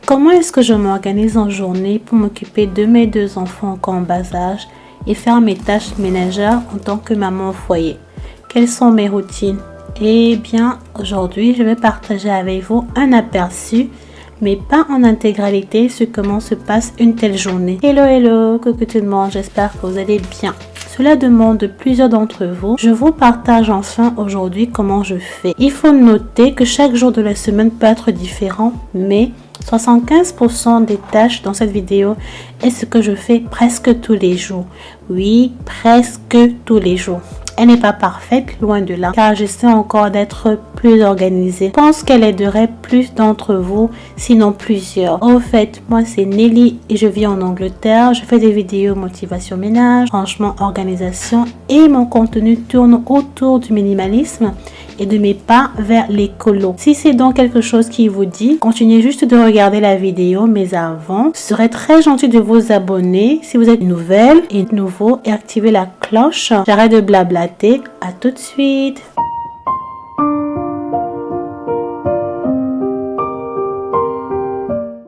Comment est-ce que je m'organise en journée pour m'occuper de mes deux enfants encore en bas âge et faire mes tâches ménagères en tant que maman au foyer? Quelles sont mes routines? Eh bien, aujourd'hui, je vais partager avec vous un aperçu, mais pas en intégralité, sur comment se passe une telle journée. Hello, coucou tout le monde, j'espère que vous allez bien. Cela demande de plusieurs d'entre vous. Je vous partage enfin aujourd'hui comment je fais. Il faut noter que chaque jour de la semaine peut être différent, mais 75% des tâches dans cette vidéo est ce que je fais presque tous les jours. Oui, presque tous les jours. Elle n'est pas parfaite, loin de là, car j'essaie encore d'être plus organisée. Je pense qu'elle aiderait plus d'entre vous, sinon plusieurs. Au fait, moi c'est Nelly et je vis en Angleterre. Je fais des vidéos motivation ménage, rangement, organisation et mon contenu tourne autour du minimalisme et de mes pas vers l'écolo. Si c'est donc quelque chose qui vous dit, continuez juste de regarder la vidéo, mais avant, ce serait très gentil de vous abonner si vous êtes nouvelle et nouveau et activer la cloche. J'arrête de blablater. À tout de suite.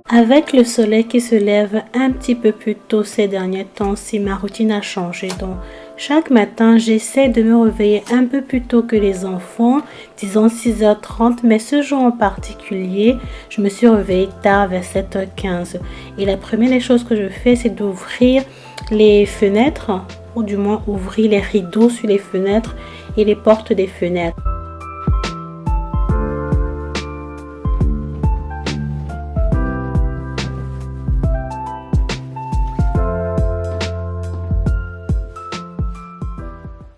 Avec le soleil qui se lève un petit peu plus tôt ces derniers temps, si ma routine a changé. Donc, chaque matin, j'essaie de me réveiller un peu plus tôt que les enfants, disons 6h30, mais ce jour en particulier, je me suis réveillée tard vers 7h15. Et la première des choses que je fais, c'est d'ouvrir les fenêtres, ou du moins ouvrir les rideaux sur les fenêtres et les portes des fenêtres.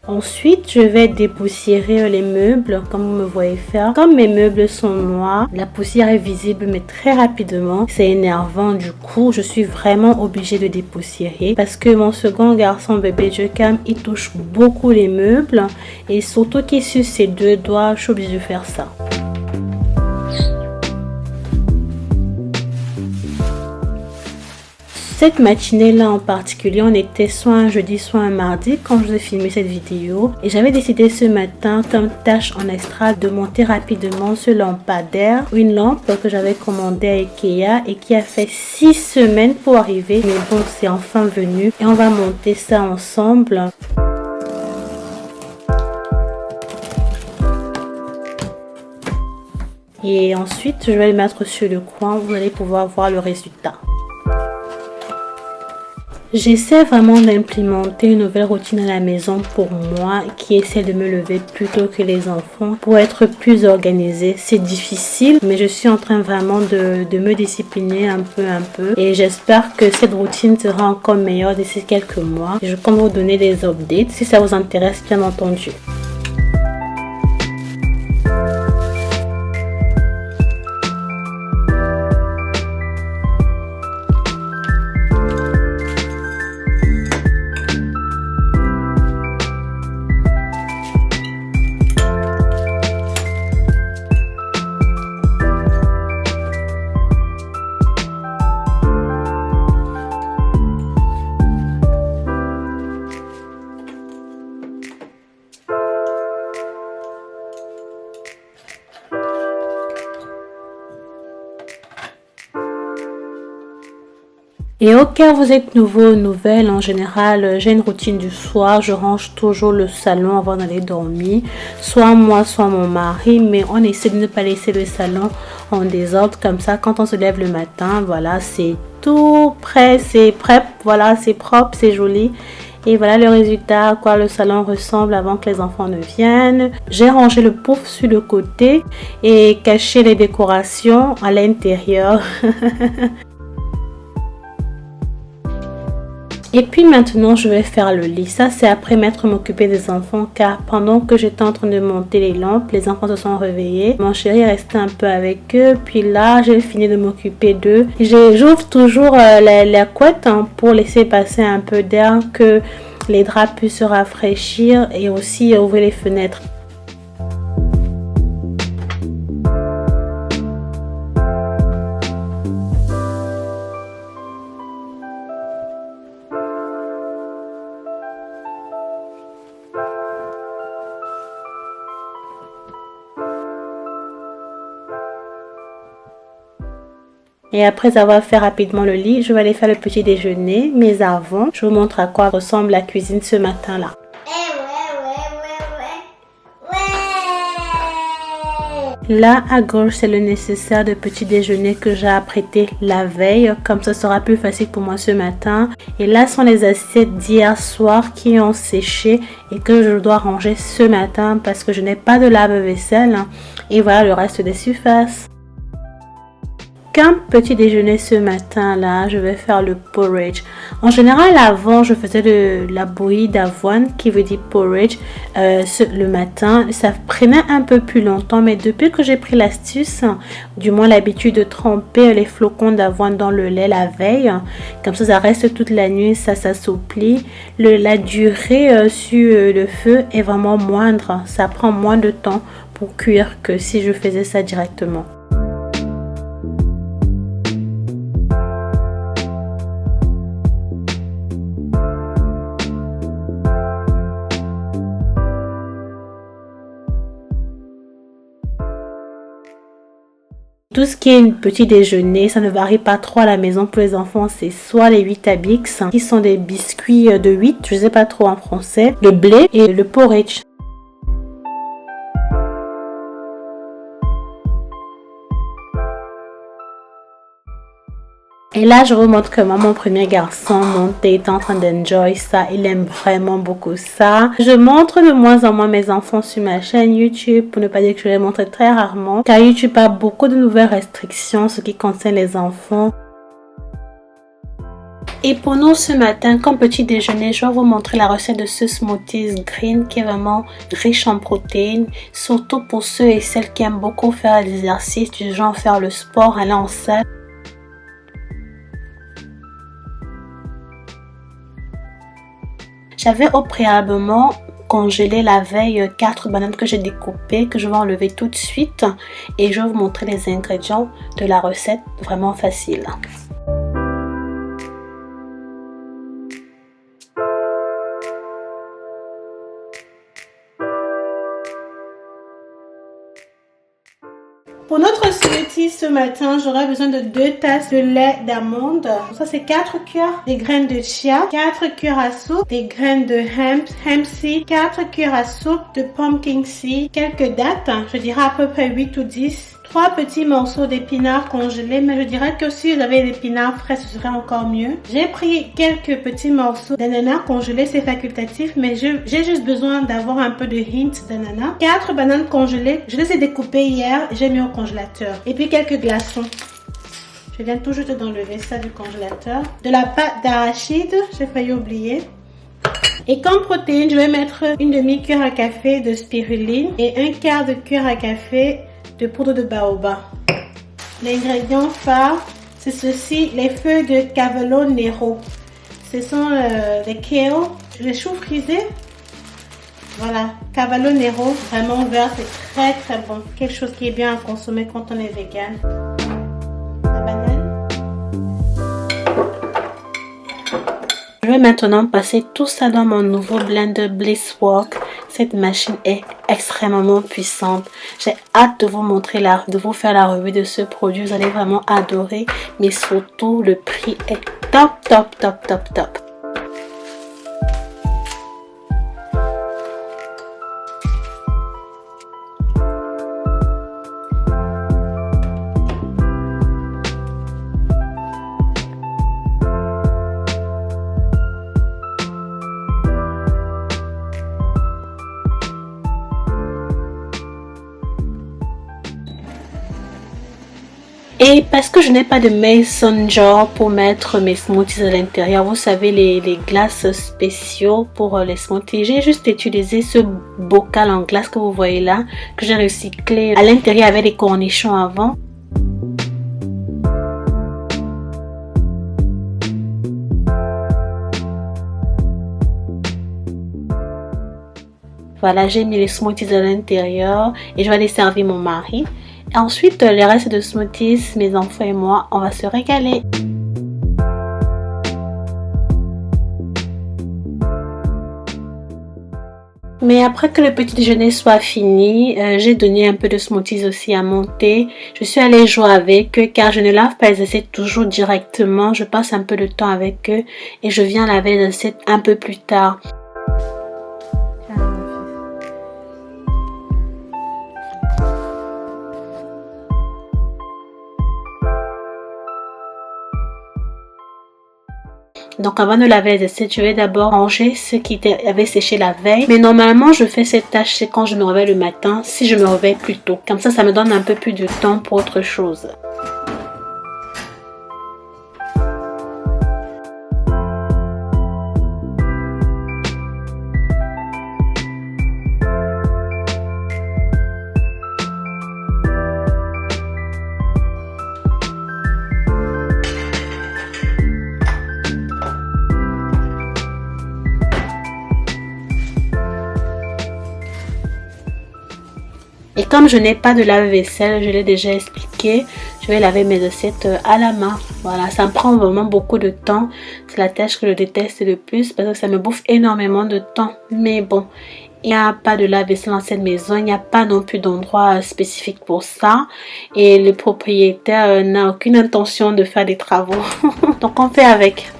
Ensuite, je vais dépoussiérer les meubles comme vous me voyez faire. Comme mes meubles sont noirs, la poussière est visible mais très rapidement. C'est énervant, du coup, je suis vraiment obligée de dépoussiérer parce que mon second garçon, bébé Jocam, il touche beaucoup les meubles et surtout qu'il suce ses deux doigts, je suis obligée de faire ça. Cette matinée-là en particulier, on était soit un jeudi, soit un mardi quand je vous ai filmé cette vidéo. Et j'avais décidé ce matin, comme tâche en extra, de monter rapidement ce lampadaire. Une lampe que j'avais commandée à Ikea et qui a fait 6 semaines pour arriver. Mais bon, c'est enfin venu et on va monter ça ensemble. Et ensuite, je vais le mettre sur le coin. Vous allez pouvoir voir le résultat. J'essaie vraiment d'implémenter une nouvelle routine à la maison pour moi qui essaie de me lever plus tôt que les enfants pour être plus organisée. C'est difficile, mais je suis en train vraiment de me discipliner un peu et j'espère que cette routine sera encore meilleure d'ici quelques mois. Je compte vous donner des updates si ça vous intéresse, bien entendu. Et au cas où vous êtes nouveau ou nouvelle, en général, j'ai une routine du soir. Je range toujours le salon avant d'aller dormir. Soit moi, soit mon mari. Mais on essaie de ne pas laisser le salon en désordre. Comme ça, quand on se lève le matin, voilà, c'est tout prêt. C'est prêt. Voilà, c'est propre, c'est joli. Et voilà le résultat, à quoi le salon ressemble avant que les enfants ne viennent. J'ai rangé le pouf sur le côté et caché les décorations à l'intérieur. Et puis maintenant, je vais faire le lit. Ça, c'est après m'être m'occuper des enfants car pendant que j'étais en train de monter les lampes, les enfants se sont réveillés. Mon chéri est resté un peu avec eux. Puis là, j'ai fini de m'occuper d'eux. J'ouvre toujours la couette pour laisser passer un peu d'air, que les draps puissent se rafraîchir et aussi ouvrir les fenêtres. Et après avoir fait rapidement le lit, je vais aller faire le petit déjeuner. Mais avant, je vous montre à quoi ressemble la cuisine ce matin-là. Là, à gauche, c'est le nécessaire de petit déjeuner que j'ai apprêté la veille. Comme ça sera plus facile pour moi ce matin. Et là sont les assiettes d'hier soir qui ont séché et que je dois ranger ce matin parce que je n'ai pas de lave-vaisselle. Et voilà le reste des surfaces. Qu'un petit déjeuner ce matin là, je vais faire le porridge. En général avant je faisais de la bouillie d'avoine qui veut dire porridge le matin. Ça prenait un peu plus longtemps mais depuis que j'ai pris l'astuce, du moins l'habitude de tremper les flocons d'avoine dans le lait la veille, comme ça reste toute la nuit, ça s'assouplit. La durée sur le feu est vraiment moindre, ça prend moins de temps pour cuire que si je faisais ça directement. Tout ce qui est petit déjeuner, ça ne varie pas trop à la maison pour les enfants. C'est soit les Weetabix, qui sont des biscuits de wheat, je ne sais pas trop en français, le blé et le porridge. Et là, je vous montre comment mon premier garçon, Monté, est en train d'enjoy ça. Il aime vraiment beaucoup ça. Je montre de moins en moins mes enfants sur ma chaîne YouTube, pour ne pas dire que je les montre très rarement, car YouTube a beaucoup de nouvelles restrictions, ce qui concerne les enfants. Et pour nous ce matin, comme petit déjeuner, je vais vous montrer la recette de ce smoothies green qui est vraiment riche en protéines, surtout pour ceux et celles qui aiment beaucoup faire des exercices, du genre faire le sport, aller en salle. J'avais au préalablement congelé la veille 4 bananes que j'ai découpées, que je vais enlever tout de suite. Et je vais vous montrer les ingrédients de la recette, vraiment facile. Pour notre smoothie ce matin, j'aurai besoin de 2 tasses de lait d'amande. Ça c'est 4 cuillères de graines de chia, 4 cuillères à soupe des graines de hemp seed, 4 cuillères à soupe de pumpkin seed, quelques dattes, je dirais à peu près 8 ou 10. 3 petits morceaux d'épinards congelés, mais je dirais que si vous avez l'épinard frais, ce serait encore mieux. J'ai pris quelques petits morceaux d'ananas congelés, c'est facultatif, mais j'ai juste besoin d'avoir un peu de hint d'ananas. 4 bananes congelées, je les ai découpées hier, j'ai mis au congélateur. Et puis quelques glaçons. Je viens tout juste d'enlever ça du congélateur. De la pâte d'arachide, j'ai failli oublier. Et comme protéine, je vais mettre une demi-cuillère à café de spiruline et un quart de cuillère à café de poudre de baobab. L'ingrédient phare, c'est ceci, les feuilles de Cavolo Nero. Ce sont des kale, les choux frisés. Voilà, Cavolo Nero, vraiment vert, c'est très très bon. Quelque chose qui est bien à consommer quand on est vegan. La banane. Je vais maintenant passer tout ça dans mon nouveau blender Blisswalk. Cette machine est extrêmement puissante. J'ai hâte de vous montrer, de vous faire la revue de ce produit. Vous allez vraiment adorer. Mais surtout, le prix est top, top, top, top, top. Et parce que je n'ai pas de mason jar pour mettre mes smoothies à l'intérieur, vous savez les glaces spéciaux pour les smoothies, j'ai juste utilisé ce bocal en glace que vous voyez là, que j'ai recyclé à l'intérieur avec des cornichons avant. Voilà, j'ai mis les smoothies à l'intérieur et je vais aller servir mon mari. Et ensuite, les restes de smoothies, mes enfants et moi, on va se régaler. Mais après que le petit déjeuner soit fini, j'ai donné un peu de smoothies aussi à monter. Je suis allée jouer avec eux car je ne lave pas les assiettes toujours directement. Je passe un peu de temps avec eux et je viens laver les assiettes un peu plus tard. Donc avant de laver les assiettes, je vais d'abord ranger ce qui avait séché la veille. Mais normalement, je fais cette tâche c'est quand je me réveille le matin, si je me réveille plus tôt. Comme ça me donne un peu plus de temps pour autre chose. Et comme je n'ai pas de lave-vaisselle, je l'ai déjà expliqué, je vais laver mes assiettes à la main. Voilà, ça me prend vraiment beaucoup de temps. C'est la tâche que je déteste le plus parce que ça me bouffe énormément de temps. Mais bon, il n'y a pas de lave-vaisselle dans cette maison, il n'y a pas non plus d'endroit spécifique pour ça. Et le propriétaire n'a aucune intention de faire des travaux. Donc on fait avec.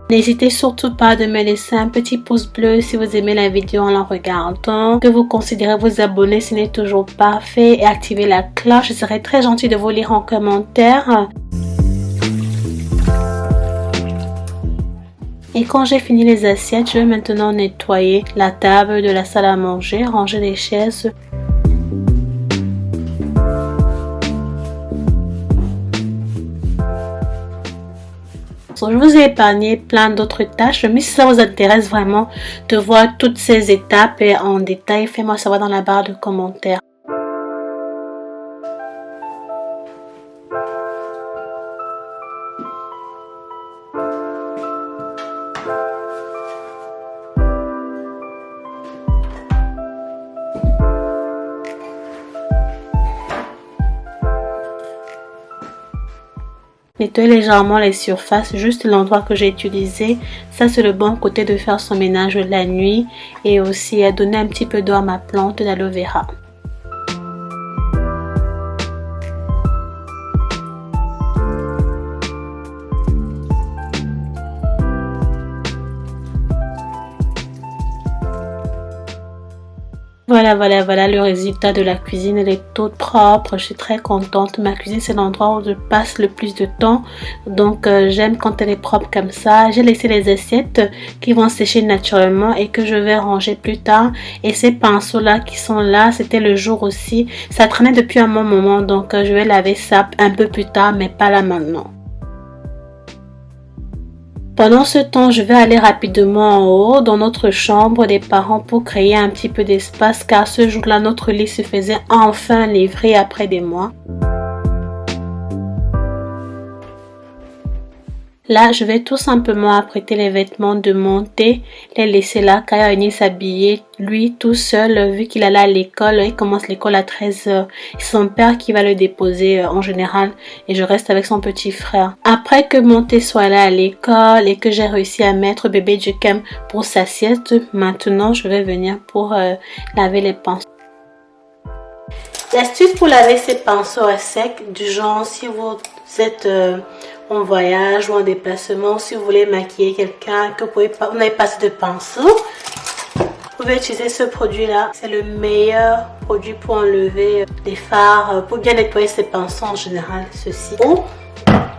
N'hésitez surtout pas de me laisser un petit pouce bleu si vous aimez la vidéo en la regardant, que vous considérez vous abonner si ce n'est toujours pas fait et activer la cloche. Je serai très gentille de vous lire en commentaire. Et quand j'ai fini les assiettes, je vais maintenant nettoyer la table de la salle à manger, ranger les chaises. Je vous ai épargné plein d'autres tâches, mais si ça vous intéresse vraiment de voir toutes ces étapes en détail, faites-moi savoir dans la barre de commentaires. Nettoyer légèrement les surfaces, juste l'endroit que j'ai utilisé. Ça c'est le bon côté de faire son ménage la nuit et aussi à donner un petit peu d'eau à ma plante d'aloe vera. Voilà le résultat de la cuisine. Elle est toute propre, je suis très contente. Ma cuisine c'est l'endroit où je passe le plus de temps, donc j'aime quand elle est propre comme ça. J'ai laissé les assiettes qui vont sécher naturellement et que je vais ranger plus tard. Et ces pinceaux là qui sont là, c'était le jour aussi, ça traînait depuis un bon moment, donc je vais laver ça un peu plus tard, mais pas là maintenant. Pendant ce temps, je vais aller rapidement en haut dans notre chambre des parents pour créer un petit peu d'espace car ce jour-là, notre lit se faisait enfin livrer après des mois. Là, je vais tout simplement apprêter les vêtements de monter, les laisser là, car il va venir s'habiller lui tout seul, vu qu'il allait à l'école. Il commence l'école à 13h. C'est son père qui va le déposer en général et je reste avec son petit frère. Après que Monté soit là à l'école et que j'ai réussi à mettre bébé Jukem pour sa sieste, maintenant je vais venir pour laver les pinceaux. L'astuce pour laver ses pinceaux à sec, du genre si vous êtes en voyage ou en déplacement, si vous voulez maquiller quelqu'un, que vous n'avez pas assez de pinceau, vous pouvez utiliser ce produit là. C'est le meilleur produit pour enlever les fards, pour bien nettoyer ses pinceaux en général, ceci. Ou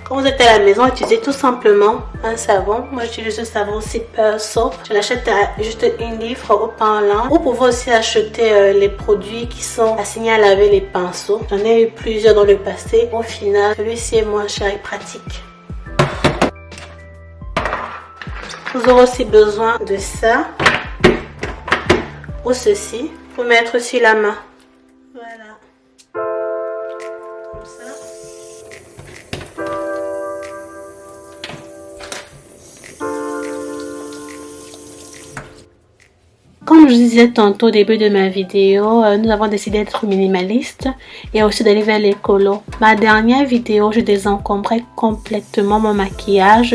quand vous êtes à la maison, utilisez tout simplement un savon. Moi j'utilise le savon Super Soap. Je l'achète à juste 1 livre au pain lent. Vous pouvez aussi acheter les produits qui sont assignés à laver les pinceaux. J'en ai eu plusieurs dans le passé. Au final, celui-ci est moins cher et pratique. Vous aurez aussi besoin de ça ou ceci pour mettre sur la main. Voilà. comme je disais tantôt au début de ma vidéo, nous avons décidé d'être minimaliste et aussi d'aller vers l'écolo. Ma dernière vidéo, je désencombrais complètement mon maquillage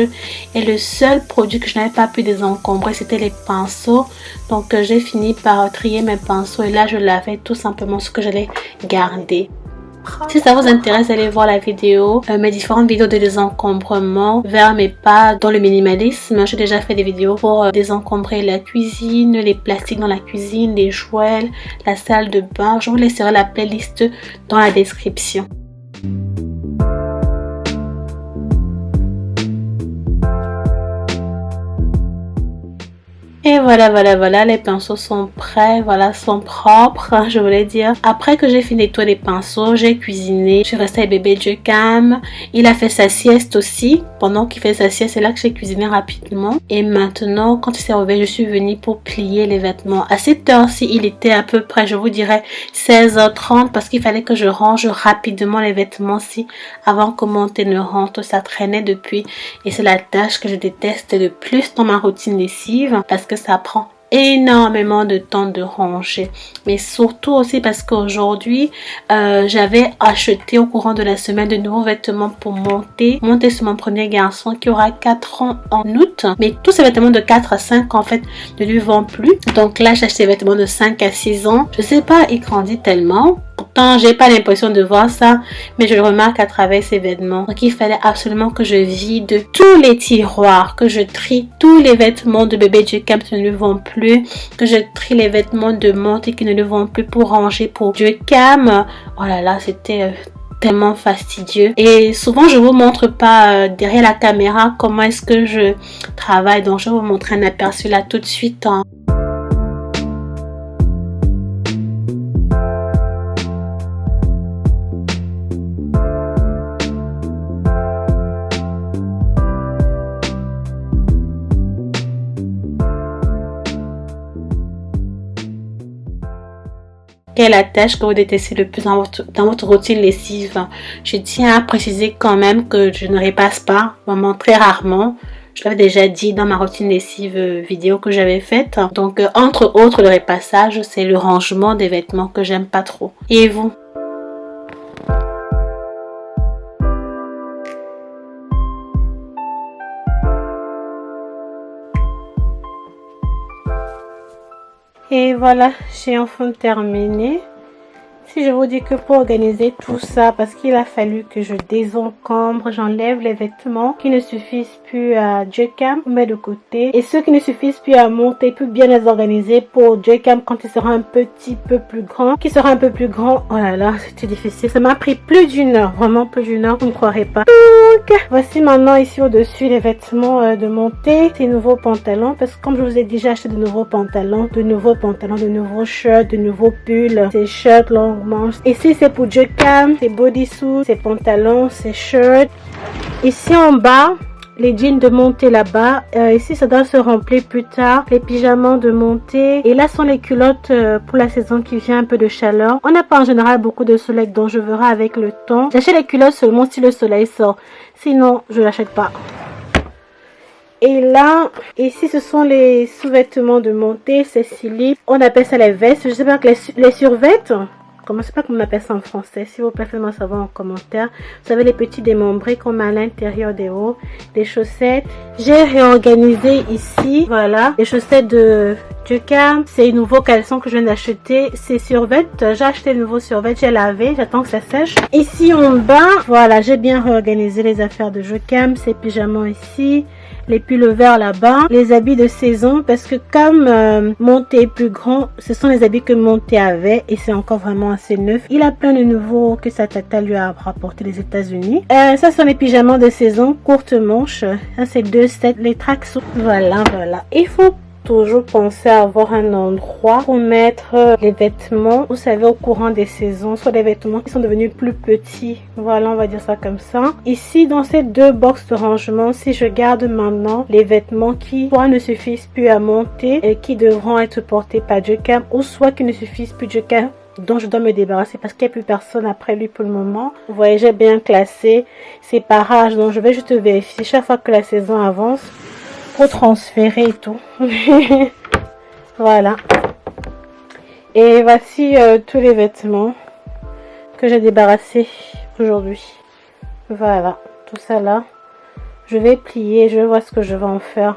et le seul produit que je n'avais pas pu désencombrer, c'était les pinceaux. Donc j'ai fini par trier mes pinceaux et là je lavais tout simplement ce que j'allais garder. Si ça vous intéresse, allez voir la vidéo, mes différentes vidéos de désencombrement vers mes pas dans le minimalisme. J'ai déjà fait des vidéos pour désencombrer la cuisine, les plastiques dans la cuisine, les jouets, la salle de bain. Je vous laisserai la playlist dans la description. Et voilà, les pinceaux sont prêts, voilà, sont propres, je voulais dire. Après que j'ai fini de nettoyer les pinceaux, j'ai cuisiné. Je suis restée avec bébé Jocam. Il a fait sa sieste aussi. Pendant qu'il fait sa sieste, c'est là que j'ai cuisiné rapidement. Et maintenant, quand il s'est réveillé, je suis venue pour plier les vêtements. À cette heure-ci, il était à peu près, je vous dirais, 16h30 parce qu'il fallait que je range rapidement les vêtements-ci avant que mon thé ne rentre. Ça traînait depuis et c'est la tâche que je déteste le plus dans ma routine lessive parce que ça prend énormément de temps de ranger, mais surtout aussi parce qu'aujourd'hui j'avais acheté au courant de la semaine de nouveaux vêtements pour monter sur mon premier garçon qui aura 4 ans en août, mais tous ces vêtements de 4 à 5 en fait ne lui vont plus. Donc là j'ai acheté des vêtements de 5 à 6 ans, je sais pas, il grandit tellement. Pourtant, j'ai pas l'impression de voir ça, mais je le remarque à travers ces vêtements. Donc, il fallait absolument que je vide tous les tiroirs, que je trie tous les vêtements de bébé Jocam qui ne lui vont plus, que je trie les vêtements de Monté qui ne lui vont plus pour ranger pour Jocam. Oh là là, c'était tellement fastidieux. Et souvent, je vous montre pas derrière la caméra comment est-ce que je travaille. Donc, je vais vous montrer un aperçu là tout de suite. Quelle est la tâche que vous détestez le plus dans votre routine lessive? Je tiens à préciser quand même que je ne repasse pas, vraiment très rarement. Je l'avais déjà dit dans ma routine lessive vidéo que j'avais faite. Donc entre autres le repassage, c'est le rangement des vêtements que j'aime pas trop. Et vous? Et voilà, j'ai enfin terminé. Si je vous dis que pour organiser tout ça, parce qu'il a fallu que je désencombre, j'enlève les vêtements qui ne suffisent plus à Jocam, on met de côté. Et ceux qui ne suffisent plus à monter, pour bien les organiser pour Jocam quand il sera un petit peu plus grand. Qui sera un peu plus grand, oh là là, c'était difficile. Ça m'a pris plus d'1 heure, vraiment plus d'1 heure, vous ne croirez pas. Donc, voici maintenant ici au-dessus les vêtements de montée, ces nouveaux pantalons. Parce que comme je vous ai déjà acheté de nouveaux pantalons, de nouveaux shirts, de nouveaux pulls, ces shirts longs manches. Ici c'est pour Jocam, ses bodysuits, ses pantalons, ses shirts. Ici en bas, les jeans de montée là-bas. Ici ça doit se remplir plus tard. Les pyjamas de montée. Et là sont les culottes pour la saison qui vient, un peu de chaleur. On n'a pas en général beaucoup de soleil, donc je verrai avec le temps. J'achète les culottes seulement si le soleil sort. Sinon je l'achète pas. Et là, ici ce sont les sous-vêtements de montée, ces slips. On appelle ça les vestes. Je sais pas que les survêtements. Je sais pas comment on appelle ça en français. Si vous préférez m'en savoir en commentaire. Vous savez les petits démembrés qu'on met à l'intérieur des hauts. Des chaussettes. J'ai réorganisé ici. Voilà. Les chaussettes de Jocam. C'est un nouveau caleçon que je viens d'acheter. C'est survêtements. J'ai acheté de nouveaux survêtements. J'ai lavé. J'attends que ça sèche. Ici en bas. Voilà. J'ai bien réorganisé les affaires de Jocam. Ces pyjamas ici. Les pulls verts là-bas, les habits de saison, parce que comme Monté est plus grand, ce sont les habits que Monté avait et c'est encore vraiment assez neuf. Il a plein de nouveaux que sa tata lui a rapporté des États-Unis. Ça sont les pyjamas de saison, courte manche. Ça c'est 2 sets, les tracksuits. Voilà. Il faut toujours penser à avoir un endroit pour mettre les vêtements, vous savez, au courant des saisons, soit des vêtements qui sont devenus plus petits. Voilà, on va dire ça comme ça. Ici, dans ces 2 box de rangement, si je garde maintenant les vêtements qui soit ne suffisent plus à monter et qui devront être portés par Jocam, ou soit qui ne suffisent plus Jocam, dont je dois me débarrasser parce qu'il n'y a plus personne après lui pour le moment. Vous voyez, j'ai bien classé ces parages, donc je vais juste vérifier chaque fois que la saison avance pour transférer et tout. Voilà. Et voici tous les vêtements que j'ai débarrassés aujourd'hui. Voilà, tout ça là. Je vais plier, je vais voir ce que je vais en faire.